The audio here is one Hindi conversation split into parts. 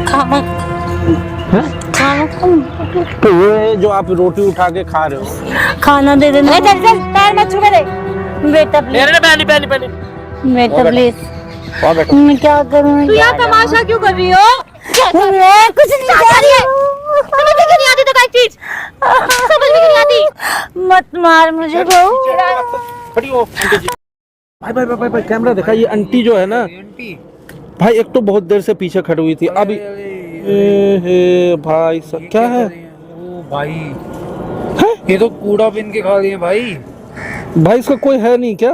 खाना खाना तो ये जो आप रोटी उठा के खा रहे हो, खाना दे देना। चल चल पैर मत छू मेरे बेटा प्लीज। बेटा प्लीज। मैं क्या करूँ? तू यहाँ तमाशा क्यों कर रही हो? मैं कुछ नहीं कर रही। समझ में नहीं आती तो कोई चीज समझ में नहीं आती। मत मार मुझे बहू। खड़ी हो आंटी जी। भाई भाई भाई भाई कैमरा दिखा। ये आंटी जो है ना भाई, एक तो बहुत देर से पीछे खड़ी हुई थी। अभी भाई सब क्या है? ओ भाई ये तो कूड़ा बिन के खा रही है भाई। भाई इसका कोई है नहीं क्या?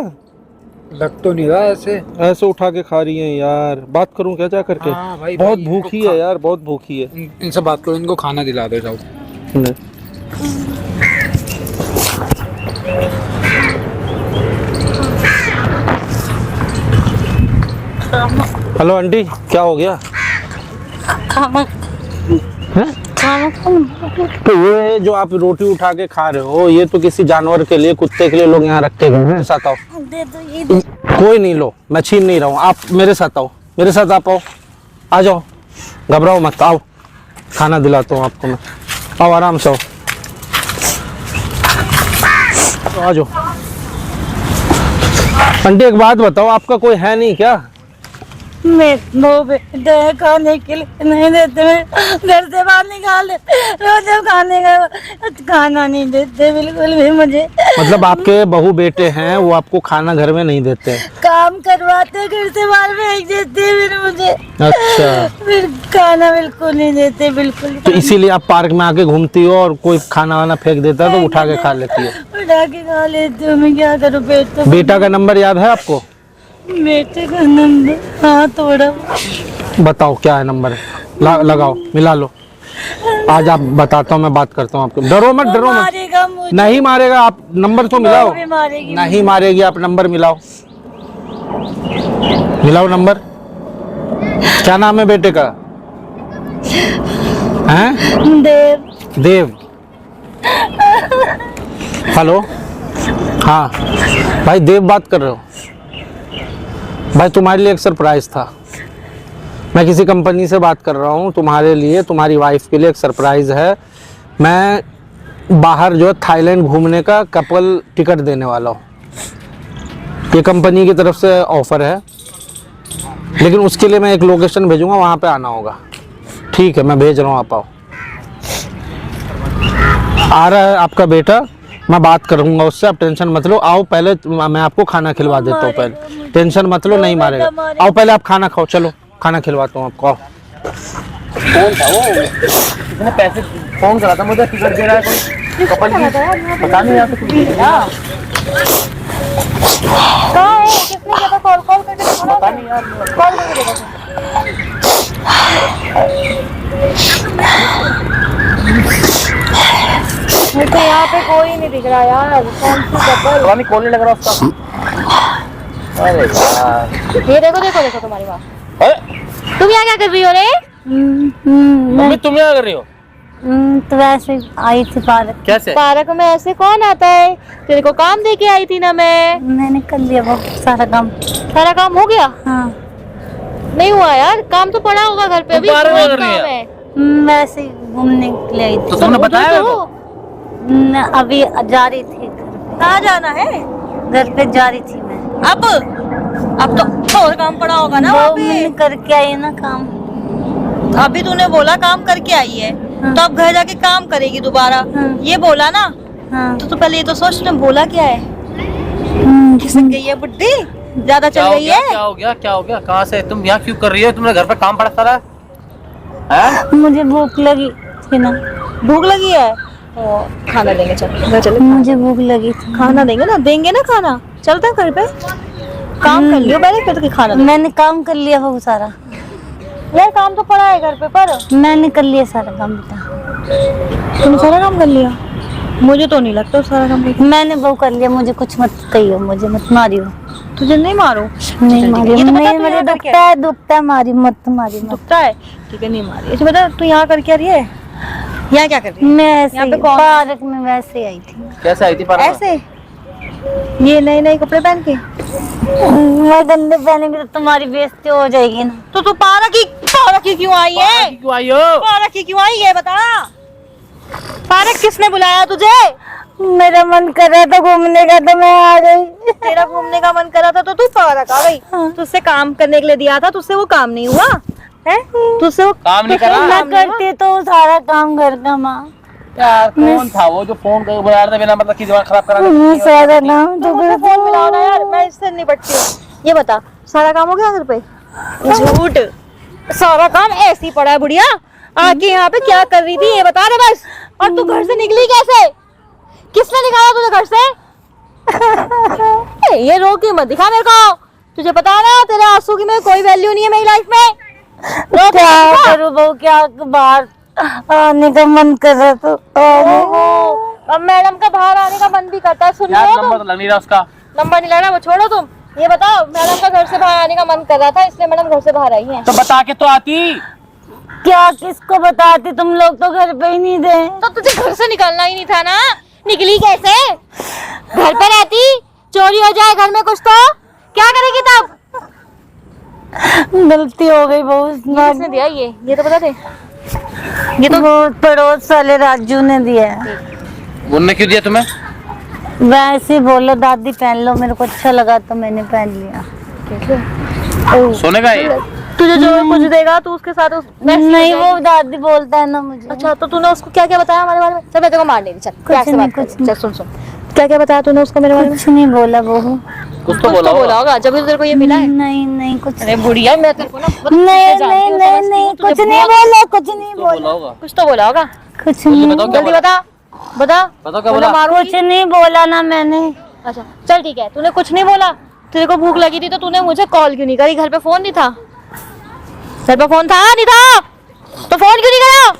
लग तो नहीं रहा ऐसे। ऐसे उठा के खा रही है यार। बात करूं क्या जा करके? हाँ भाई, बहुत भाई, भूखी इनको है यार, बहुत भूखी है। इनसे बात करो, इनको खाना दिला दो जाओ। हेलो आंटी, क्या हो गया? खाना हैं? खाना तो ये जो आप रोटी उठा के खा रहे हो, ये तो किसी जानवर के लिए, कुत्ते के लिए लोग यहाँ रखे गए हैं। साथ आओ। दे दो ये दे। कोई नहीं, लो मैं छीन नहीं रहा हूँ। आप मेरे साथ आओ, मेरे साथ आप आओ। आ जाओ, घबराओ मत, आओ खाना दिलाता हूँ आपको मैं। आओ आराम से आओ, आ जाओ। आंटी एक बात बताओ, आपका कोई है नहीं क्या? मैं वो बेटा है, खाने के लिए नहीं देते। मैं घर से बाहर निकाल देते रोज। जब खाने का खाना नहीं देते बिल्कुल भी मुझे। मतलब आपके बहू बेटे हैं, वो आपको खाना घर में नहीं देते? काम करवाते, घर से बाहर भेज देते फिर मुझे। अच्छा, फिर खाना बिल्कुल नहीं देते, बिल्कुल। तो इसीलिए आप पार्क में आके घूमती हो और कोई खाना वाना फेंक देता है तो उठा के खा लेती हो? उठा के खा लेती हूँ। मैं क्या करूँ? बेटा बेटा का नंबर याद है आपको? बेटे का नंबर हाँ थोड़ा। बताओ क्या है नंबर? लगाओ, मिला लो। आज आप बताता हूँ, मैं बात करता हूँ आपको। डरो मत, डरो मत। मारेगा मुझे। नहीं मारेगा, आप नंबर तो मिलाओ। वो भी मारेगी। नहीं मारेगी, आप नंबर मिलाओ। मिलाओ नंबर। क्या नाम है बेटे का? हैं? देव। देव। हेलो, हाँ भाई देव बात कर रहे हो? भाई तुम्हारे लिए एक सरप्राइज था। मैं किसी कंपनी से बात कर रहा हूँ, तुम्हारे लिए, तुम्हारी वाइफ के लिए एक सरप्राइज है। मैं बाहर जो है थाईलैंड घूमने का कपल टिकट देने वाला हूँ। ये कंपनी की तरफ से ऑफर है, लेकिन उसके लिए मैं एक लोकेशन भेजूंगा, वहाँ पे आना होगा। ठीक है, मैं भेज रहा हूँ, आप आओ। आ रहा है आपका बेटा, मैं बात करूंगा उससे, आप टेंशन मत लो। आओ पहले, मैं आपको खाना खिलवा देता हूँ। पहले टेंशन मत लो, नहीं मारेगा। आओ पहले आप खाना खाओ, चलो खाना खिलवाता हूँ आपको। आओ। कौन था वो? किसने पैसे फोन करा था मुझे, टिकट दे रहा है कोई कपल की? पता नहीं यार। किसने किया था? कॉल करके पता नहीं यार। कॉल करके देखा। मुझे यहाँ पे कोई नहीं दिख रहा यार। कौन सी कपल? पता नहीं, कॉल नहीं लग रहा उसका। अरे यार, ये देखो देखो देखो तुम्हारी माँ। अरे तुम यहाँ क्या कर रही हो रे? मम्मी तुम क्या कर रही हो? तो वैसे आई थी पार्क। कैसे? पार्क में ऐसे कौन आता है? तेरे को काम दे के आई थी ना मैं। मैंने कर लिया वो सारा काम। सारा काम हो गया? हाँ नहीं हुआ यार, काम तो पड़ा होगा घर पे। अभी पार्क में बहुत कर रही काम है? है। वैसे ही घूमने के लिए आई तो थी। तुमने बताया तो मेरे को? अभी जा रही थी घर। कहाँ जाना है? घर पे जा रही थी मैं। अब तो और काम पड़ा होगा ना वहाँ वो पे। मैंने करके आई ना काम। अभी तूने बोला काम करके आई है, हाँ। तो अब घर जाके काम करेगी दोबारा। हाँ। ये बोला ना? हाँ तो तू पहले ये तो सोच, तूने बोला क्या है? खिसक गई है बुड्ढी, ज्यादा क्या चल हो गई गया? है। क्या हो गया? क्या हो गया? कहाँ से तुम यहाँ क्यों कर रही हो? तुमने घर पे काम पड़ा सारा है? मुझे भूख लगी थी ना। भूख लगी है? ओ, खाना देंगे, चल घर चले। मुझे भूख लगी थी। खाना देंगे ना, देंगे ना खाना। चलते हैं घर पे, काम कर लियो पहले, फिर तो खाना देंगे। मैंने काम कर लिया वो सारा। यार काम तो पड़ा है घर पे, पर मैंने कर लिया सारा काम बेटा। तूने सारा काम कर लिया? मुझे तो नहीं लगता सारा काम कर। मैंने वो कर लिया। मुझे कुछ मत कहियो, मुझे मत मारियो। तुझे नहीं मारो? नहीं मारियो। ये तो बता नहीं तू मुझे यहाँ दुखता है, दुखता है। मारी मत, मारी मत। दुखता है? ठीक है, नहीं मारी। अच्छा बेटा, तू यहाँ कर क्या रही है? यहाँ क्या कर रही है? मैं ऐसे यहाँ पे ही कौन है? पार्क में वैसे आई थी। कैसे आई थी पार्क में? ऐसे ये नए नए कपड़े पहन के? मैं गंदे पहनेंगे तो तुम्हारी बेइज्जती हो जाएगी ना। तो तू पार्क की क्यों आई है? क्यों आई हो? पार्क की क्यों आई है बता। पार्क किसने बुलाया तुझे? मेरा मन कर रहा था घूमने का तो मैं आ गई। तेरा घूमने का मन कर रहा था तो तू पार्क आ गई। तुझसे काम करने के लिए दिया था, तुझसे वो काम नहीं हुआ है? तुझसे वो काम नहीं करा? मैं करती तो सारा काम घर का माँ। यार कौन था वो जो फोन करके बुला रहा था बिना मतलब की दिमाग खराब करा? सारा काम तो मुझे फोन मिलाओ ना यार, मैं इससे निपटती हूँ। ये बता, सारा काम हो गया घर पे? झूठ, सारा काम ऐसे ही पड़ा है बुढ़िया। आके यहाँ पे क्या कर रही थी ये बता रहे बस। और तू घर से निकली कैसे? किसने दिखाया तुझे घर से? ये रो के मत दिखा मेरे को। तुझे पता है ना तेरे आंसू की में कोई वैल्यू नहीं है मेरी लाइफ में। रो क्या करूँ बहू, क्या बाहर आने का मन कर रहा तो अब मैडम का बाहर आने का मन भी करता है। सुन यार लो नंबर तो लग नहीं रहा उसका। नंबर नहीं लगा, वो छोड़ो तुम। ये बताओ, मैडम का घर से बाहर आने का मन कर रहा था इसलिए मैडम घर से बाहर आई है। तो बता के तो आती। क्या किसको बताती, तुम लोग तो घर पे ही नहीं थे। तो तुझे घर से निकलना ही नहीं था ना, निकली कैसे? घर पे रहती, चोरी हो जाए घर में कुछ तो क्या करेगी तब? गलती हो गई बहू। किसने दिया ये तो बता दे। ये तो वो पड़ोस वाले राजू ने दिया है। उनने क्यों दिया तुम्हें? वैसे ही बोलो दादी पहन लो, मेरे को अच्छा लगा तो मैंने पहन लिया। सोने का ये? तुझे जो कुछ देगा तू उसके साथ नहीं, वो दादी बोलता है ना मुझे। अच्छा, तो तूने उसको क्या क्या बताया हमारे बारे में? चल मैं तेरे को मार नहीं, चल प्यार से बात कर। चल सुन क्या क्या बताया तूने उसको मेरे बारे में? कुछ नहीं बोला बहू। कुछ तो बोला होगा जब तेरे को ये मिला है। नहीं कुछ अरे बुढ़िया, मैं तेरे को ना नहीं कुछ नहीं बोला, कुछ नहीं बोला। होगा कुछ तो बोला होगा। कुछ नहीं, जल्दी बता बताओ क्या बोला? कुछ नहीं बोला ना मैंने। अच्छा चल ठीक है, तूने कुछ नहीं बोला। तेरे को भूख लगी थी तो तूने मुझे कॉल क्यों नहीं करी? घर पे फोन नहीं था? घर पे फोन था नहीं था तो फोन क्यों नहीं करा?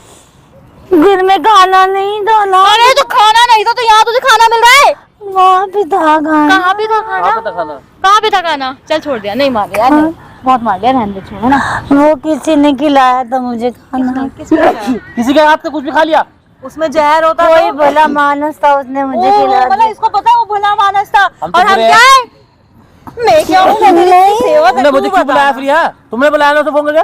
घर में खाना नहीं था ना। अरे तो खाना नहीं था तो यहाँ तुझे खाना मिल रहा है? वहाँ पे था खाना। कहाँ पे था खाना? कहाँ पे था खाना? चल छोड़ दिया, नहीं मार लिया, नहीं बहुत मार लिया, रहने दे, छोड़ो ना। वो किसी ने खिलाया था मुझे खाना। किसी के हाथ से कुछ भी खा लिया? उसमें जहर होता कोई भला मानस था, उसने मुझे खिलाया। मतलब इसको पता है वो भला मानस था। हम तो और हम बुरे क्या है? मैं क्या हूँ? तुमने मुझे क्यों बुलाया फिर यहाँ? तुमने बुलाया ना तो फोन करके?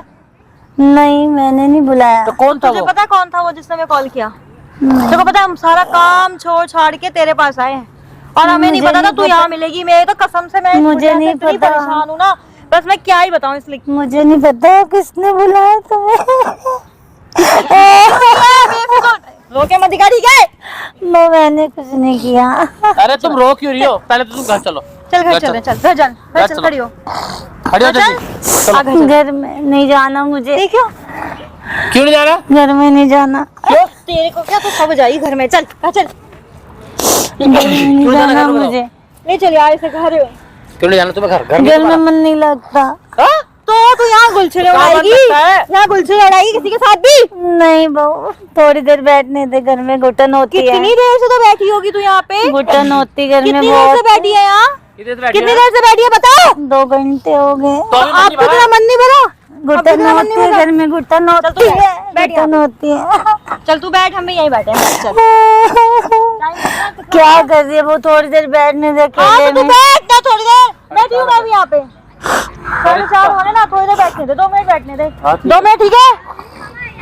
नहीं मैंने नहीं बुलाया। तो कौन था तुझे वो? पता कौन था वो जिसने मैं कॉल किया? तेरे को पता है हम सारा काम छोड़ छाड़ के तेरे पास आए हैं और हमें नहीं पता था तू यहाँ मिलेगी। मैं तो कसम से मैं मुझे नहीं इतनी पता। परेशान हूँ ना, बस मैं क्या ही बताऊँ इसलिए। मुझे नहीं पता किसने बुलाया तुम्हें। रो के मत दिखा, ठीक है? नो मैंने कुछ नहीं किया। अरे तुम रो क्यों रही हो? पहले तो तुम घर चलो। चल घर चल, चल घर चल, खड़ी हो। खड़ी हो जल्दी। घर में नहीं जाना मुझे। ठीक है, क्यों नहीं जा रहा? घर में नहीं जाना। क्यों? तेरे को क्या, तू सब जाएगी घर में। चल चल, नहीं जाना मुझे। नहीं चल यार इसे घर। क्यों नहीं जाना तुम्हें? घर घर में मन नहीं लगता। तो तू यहाँ गुलछड़े उड़ाएगी? यहाँ गुलछड़े उड़ाएगी किसी के साथ भी? नहीं बहू, थोड़ी देर बैठने दे, घर में घुटन होती है। कितनी देर से तो बैठी होगी तू यहाँ पे? घुटन होती घर में कितनी देर से बहुत। बैठी है यहाँ? कितनी देर से बैठी है बता? 2 घंटे हो गए। आपको तेरा मन नहीं भरा? घुटन होती है घर में, घुटन होती है, बैठ घुटन होती है। चल तू बैठ, हम भी यहीं बैठे हैं। चल क्या कर रही है वो? थोड़ी देर बैठने दे हाँ अकेले तो तू में। बैठ ना, थोड़ी देर बैठी हूँ मैं भी यहाँ पे। 4:30 होने ना, थोड़ी देर बैठने दे, 2 मिनट बैठने दे। 2 मिनट ठीक है?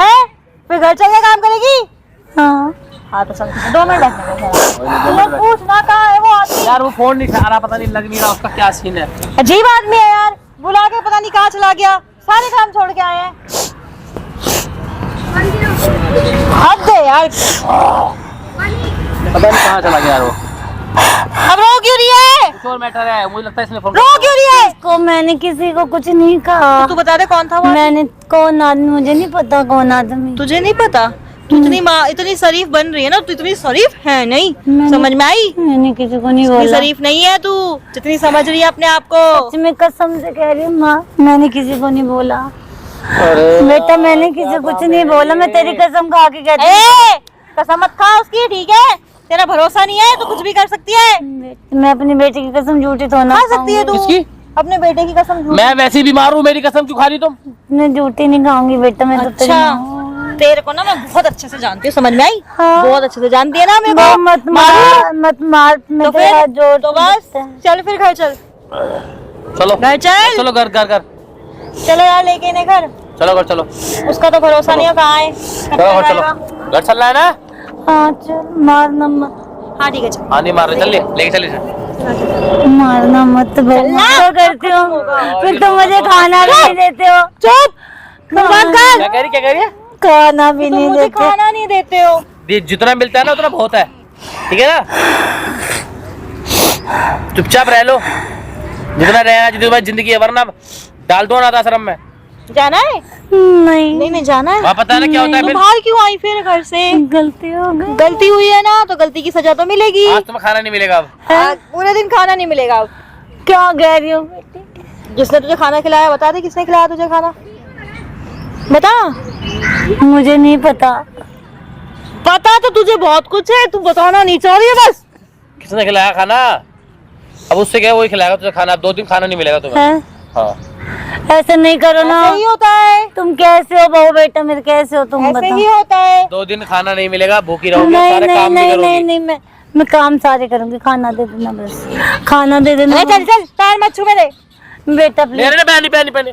हैं? फिर घर चल के काम करेगी? हाँ तो चल 2 मिनट बैठने दे। पूछना कहाँ है वो आदमी? यार वो फोन नहीं उठा रहा, पता नहीं लग नहीं रहा उसका क्या सीन है। अजीब आदमी है यार, बुला के पता नहीं कहाँ चला गया। सारे काम छोड़ के आए हैं। हद है यार, पता नहीं कहाँ चला गया यार वो। अब रो क्यों रही है? कुछ और मैटर है, मुझे लगता है इसने फोन रो क्यों रही है? को मैंने किसी को कुछ नहीं कहा। तू बता दे कौन था वो? मैंने कौन आदमी, मुझे नहीं पता कौन आदमी। तुझे नहीं पता? तू इतनी माँ इतनी शरीफ बन रही है ना, तू इतनी शरीफ है नहीं, समझ में आई? मैंने किसी को नहीं इतनी बोला। शरीफ नहीं है तू जितनी समझ रही है अपने आप को। मैं कसम से कह रही हूँ माँ, मैंने किसी को नहीं बोला। अरे बेटा मैंने किसी को कुछ नहीं बोला, मैं तेरी कसम खा के कहती हूँ। कसम मत खा उसकी, ठीक है? तेरा भरोसा नहीं है तो कुछ भी कर सकती है। मैं अपनी बेटी की कसम झूठी तो ना खा सकती है तू किसकी? अपने बेटे की कसम झूठी। मैं वैसे ही बीमार हूँ, मेरी कसम क्यों खा रही तुम? मैं झूठी नहीं खाऊंगी बेटा, मैं तो तेरी अच्छा, माँ। तेरे को ना मैं बहुत अच्छे से जानती हूँ, समझ में आई? हाँ। बहुत अच्छे से जानती है ना मेरे को। मत मार, मत मार, मैं तो तेरा फिर जोर तो बस चल फिर घर चल। चलो घर चल। चलो घर घर घर चलो यार लेके इन्हें घर। चलो घर चलो। उसका तो भरोसा नहीं है कहाँ है। चलो घर चलो। घर चल रहा है ना? हाँ चल, मारना मत, हाँ ठीक है चल। हाँ नहीं मार रहे, चल लेके चले जा। मारना मत, तो करती हूँ फिर तुम मुझे खाना भी नहीं देते हो। चुप, बात कर। क्या कह रही है? खाना भी तुम नहीं मुझे देते। खाना नहीं देते हो। जितना मिलता है ना उतना बहुत है, ठीक है ना? चुपचाप रह लो, जितना रहना जितनी जिंदगी है, वरना डाल दो अनाथ आश्रम में। जाना है? नहीं, नहीं जाना है। वहाँ पता है ना क्या होता है तो फिर? बाहर क्यों आई फिर घर से? गलती हो गई। गलती हुई है ना तो गलती की सजा तो मिलेगी। आज तुम्हें खाना नहीं मिलेगा अब। पूरे दिन खाना नहीं मिलेगा अब। क्या कह रही हो बेटी? जिसने तुझे खाना खिलाया बता दे, किसने खिलाया तुझे खाना? बता। मुझे नहीं पता। पता तो तुझे बहुत कुछ है, तू बताना नहीं चाह रही है बस। किसने खिलाया खाना? अब उससे क्या, वही खिलाएगा तुझे खाना। अब 2 दिन खाना नहीं मिलेगा तुम्हें। है? हाँ ऐसे नहीं करो ना। ऐसे ही होता है। तुम कैसे हो बहू बेटा मेरे, कैसे हो तुम? ऐसे बताओ। ही होता है। 2 दिन खाना नहीं मिलेगा, भूखी रहोगी, नहीं सारे नहीं काम भी नहीं करोगी। नहीं नहीं, मैं काम सारे करूंगी। खाना दे देना बस, खाना दे देना। चल चल पैर मत छू मेरे। बेटा ले प्लीज, रहे पहनी पहनी पहनी।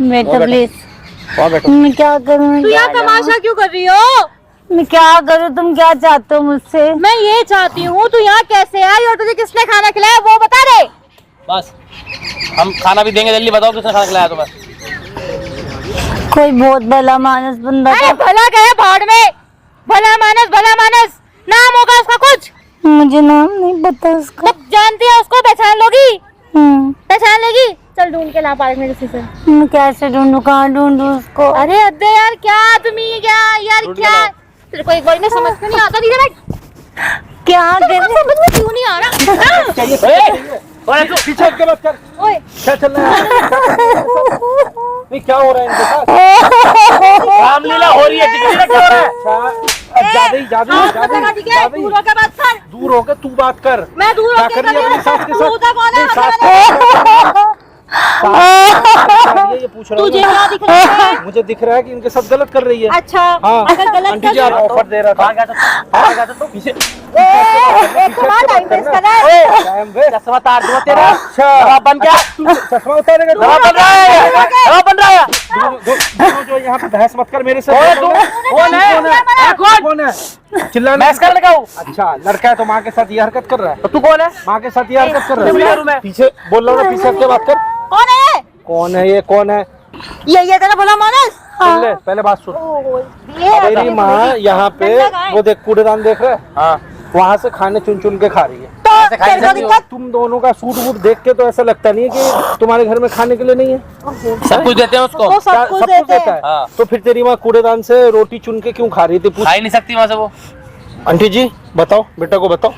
बेटा प्लीज। और बैठो। मैं क्या करूँ? तू यहाँ तमाशा क्यों कर रही हो? मैं क्या करूँ? तुम क्या चाहते हो मुझसे? मैं ये चाहती हूँ तू यहाँ कैसे आई और तुझे किसने खाना खिलाया वो बता दे। बस हम खाना भी देंगे, जल्दी बताओ किसने खाना खिलाया तुम्हें? कोई बहुत भला मानस बंदा अरे था। भला गया भाड़ में। भला मानस नाम होगा उसका कुछ? मुझे नाम नहीं पता उसका। तो जानती है उसको, पहचान लोगी? हम्म, पहचान लेगी? चल ढूंढ के ला पार्क में किसी से। मैं कैसे ढूंढूं, कहाँ ढूंढूं उसको? अरे अद्दे यार क्या आदमी है, क्या यार ढूंढ के क्या? लाओ। तेरे को एक बार में समझ में नहीं आता धीरे बैठ। क्या तेरे कर को समझ में क्यों नहीं आ रहा? पीछे हट के बात कर। ओए क्या चल रहा है? नहीं क्या हो रहा है इनके साथ? रामलीला हो रही है, दिख नहीं रहा क्या हो रहा है? अच्छा ज्यादा हाँ, ठीक है दूर होकर बात कर। दूर होकर तू बात कर। मैं दूर क्या होकर कर रही है अपनी सास के तू साथ? होता कौन है? नहीं, सास ये पूछ रहा हूँ तुझे मैं। क्या दिख रहा है? मुझे दिख रहा है कि इनके साथ गलत कर रही है। अच्छा हाँ अगर गलत आंटी कर जी आप ऑफर दे रहा था। पीछे कहाँ टाइम वेस्ट कर रहा है? Time waste. चश्मा तार दूंगा तेरा। अच्छा दवा बन क्या? तू चश्मा उतारेगा? दवा बन रहा है, दवा बन रहा है। दोनों जो यहाँ पे बहस मत कर मेरे से। कौन है? कौन है? चिल्लाना। मैं इसका लड़का हूँ। अच्छा लड़का है तो माँ के साथ ये हरकत कर रहा है। तो तू कौन है? माँ के साथ ये हरकत कर मैं रहा करूँ मैं? है। पीछे बोल रहा हूँ ना, पीछे हट के बात कर। कौन है? कौन है ये? कौन है? ये तेरा भला मानस? सुन ले, पहले बात सुन। ये तेरी माँ यहाँ पे डंडा कहाँ है? वो देख कूड़ेदान देख रहा है, हाँ वहाँ से खाने चुन चुन के खा रही है। तो ऐसे खाई तेरे को जाती हो? दिक्कत? तुम दोनों का सूट वूट देख के तो ऐसा लगता नहीं है कि तुम्हारे घर में खाने के लिए नहीं है। सब कुछ देते हैं उसको। तो क्या सब कुछ सब कुछ देते देता हैं। है? हाँ। तो फिर तेरी माँ कूड़ेदान से रोटी चुन के क्यों खा रही थी? पूछ। खा ही नहीं सकती वहाँ से वो। आंटी जी बताओ, बेटा को बताओ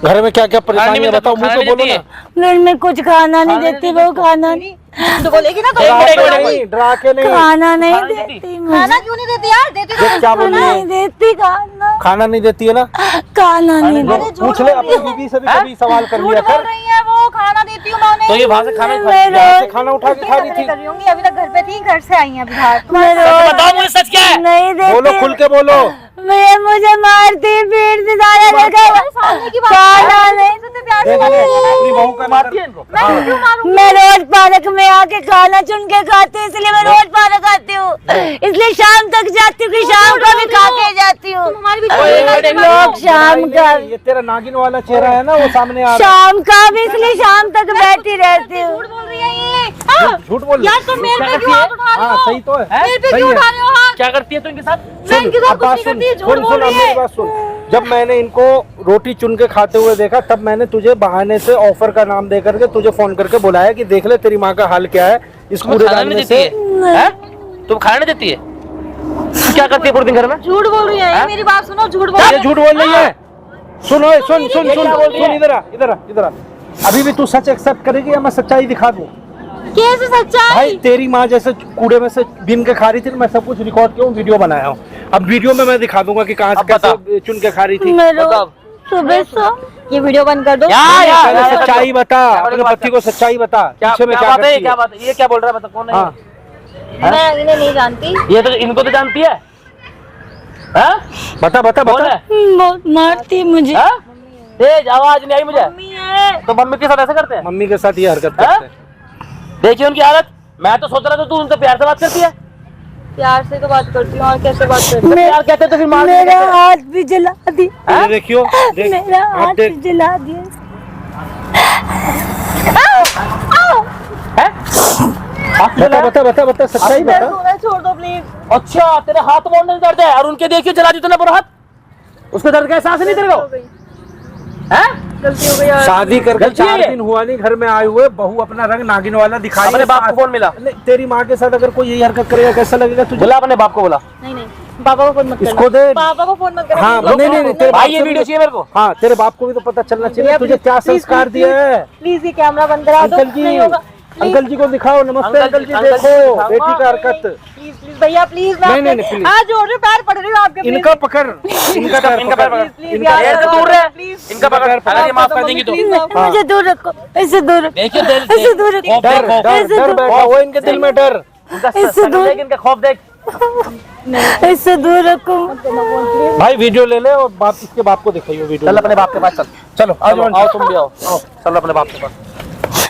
घर में क्या क्या परेशानी है, मिलता, बताओ खाना मुझे नहीं बोलो देती ना। घर में कुछ खाना नहीं देती वो, खाना नहीं, तो बोलेगी ना तो एक मिनट, खाना एक मिनट। डरा के नहीं। खाना नहीं खाना नहीं देती मुझे। क्यों नहीं देती यार? देती तो देख क्या बोल रही नहीं है? देती खाना, खाना नहीं देती है ना? खाना नहीं लो, देती। पूछ ले अपनी बीवी से भी कभी सवाल कर झूठ लिया बोल कर। रही है वो। खाना देती हूँ मैं उन्हें। तो ये वहाँ से खाना ही खा मैं यहाँ से रोज खाना उठा के खा रही थी। कर रही होंगी, अभी तक घर पे थी, घर से आई हैं अभी बाहर। मैं रोज बताओ मुझे सच क्या है? नहीं बोलो, देती। खुल के बोलो। मुझे मारती पीटती सारा लगा सामने की बात खाना नहीं। प्यार से देख बात ले, कर रही अपनी बहू का मारती है इनको। मैं क्यों मारूं? मैं रोज पार्क में आके खाना चुन के खाती हूँ, इसलिए मैं रोज पार्क आती हूँ, इसलिए शाम तक जाती हूँ कि शाम को भी खा के जाती हूँ। तुम्हारी भी लोग शाम का, ये तेरा नागिन वाला चेहरा है ना, वो सामने आ रहा शाम का भी, इसलिए शाम तक बैठी रहती हूँ। झूठ बोल रही है ये। है। झूठ बोल यार तुम मेरे पे क्यों हाथ उठा रहे हाँ हो? सही तो है। मेरे पे सही क्यों है। उठा रहे हो हाथ? क्या करती है तू इनके साथ? मैं इनके साथ अब कुछ बात नहीं सुन, करती, झूठ सुन बोल सुन, अब रही मेरी है। बात सुन। जब मैंने इनको रोटी चुन के खाते हुए देखा, तब मैंने तुझे बहाने से ऑफर का नाम दे करके तुझे फोन करके बुलाया कि देख ले तेरी माँ का हाल क्या है इस तुम्हें खाना कूड़ेदान नहीं में देती से। है? तुम खाना नहीं देती है? तू क्या करती है पूरे दिन घर में? झूठ बोल रही है ये, मेरी बात सुनो। झूठ बोल ये रही है। झूठ बोल रही है। सुन ओए, सुन सुन सुन क्या बोल रही सुन, है? इधर आ इधर आ इधर आ। अभी भी तू सच एक्सेप्ट करेगी या मैं सच्चाई दिखा दूं? कैसे सच्चाई? भाई तेरी माँ जैसे कूड़े में से बीन के खा रही थी, मैं सब कुछ रिकॉर्ड किया हूँ, वीडियो बनाया हूँ। अब वीडियो में मैं दिखा दूंगा कि कहाँ से अब बता। कैसे चुन के खा रही थी। मैं रोज बताओ। सुबह से ये वीडियो बंद कर दो। पहले सच्चाई बता, अपने पति को सच्चाई बता, क्या पीछे में क्या क्या बात है? करती क्या है। बात है? ये क्या बोल रहा है? बता कौन है हाँ मैं इन्हें नहीं जानती। ये तो इनको तो जानती है। हाँ? बता बता कौन बता। है? बहुत मारती मुझे। हाँ? तेज आवाज नहीं आई मुझे। मम्मी है। तो मम्मी के साथ ऐसे करते हैं? मम्मी के साथ ये हरकत हाँ? करते हैं। देखिए उनकी हालत। मैं तो सोच रहा था तू उनसे प्यार से बात करती है। प्यार से तो बात करती हूँ और कैसे बात करती हूँ? प्यार कहते तो फिर मार मेरा हाथ भी जला दिया, ये देखियो, देख मेरा हाथ भी जला दिया। बता बता बता बता सच्चाई मैं बता। सोना छोड़ दो प्लीज। अच्छा तेरे हाथ मोड़ने में दर्द है और उनके देखिए जला दी तूने पूरा हाथ। उसको दर्द का एहसास नहीं तेरे को? हैं? गलती हो गई यार। शादी करके गलती है 4 ये। दिन हुआ नहीं, घर में आए हुए बहू अपना रंग नागिन वाला दिखाई। अपने बाप को फोन मिला। नहीं, तेरी माँ के साथ अगर कोई यही हरकत करेगा कैसा लगेगा तुझे? बुला अपने बाप को बुला। नहीं नहीं पापा को फोन मत करना। इसको दे। पापा को फोन मत करना। हाँ, please। नहीं, नहीं, तेरे भाई ये बाप से वीडियो चाहिए मेरे को। हाँ, तेरे बाप को भी तो पता चलना चाहिए भैया, तुझे क्या please, संस्कार please, दिया है। प्लीज ये कैमरा बंद करा दो। अंकल जी, नहीं होगा। अंकल जी को दिखाओ। नमस्ते अंकल जी, अंकल जी देखो दिखाओ। बेटी का हरकत। प्लीज प्लीज भैया प्लीज मैं नहीं, नहीं, आपके नहीं, हाथ जोड़ रही हूँ, पैर पड़ रही हूँ आपके। इनका पकड़, इनका पैर इनका पैर पकड़। पकड़। प्लीज इनका यार, पैर से दूर रहे। प्लीज इनका पकड़। अगर ये माफ कर देंगी तो मुझे दूर रखो, ऐसे दूर रखो, देखिए दिल ऐसे दूर रखो, डर डर ऐसे डर दूर, बैठा हुआ इनके दिल में, डर। इससे दूर, देख इनका खौफ देख। ऐसे दूर रखो। भाई वीडियो ले ले और बाप इसके बाप को दिखाइए वीडियो। चल अपने बाप के पास चल। चलो चलो आओ तुम भी आओ। चलो अपने बाप के पास।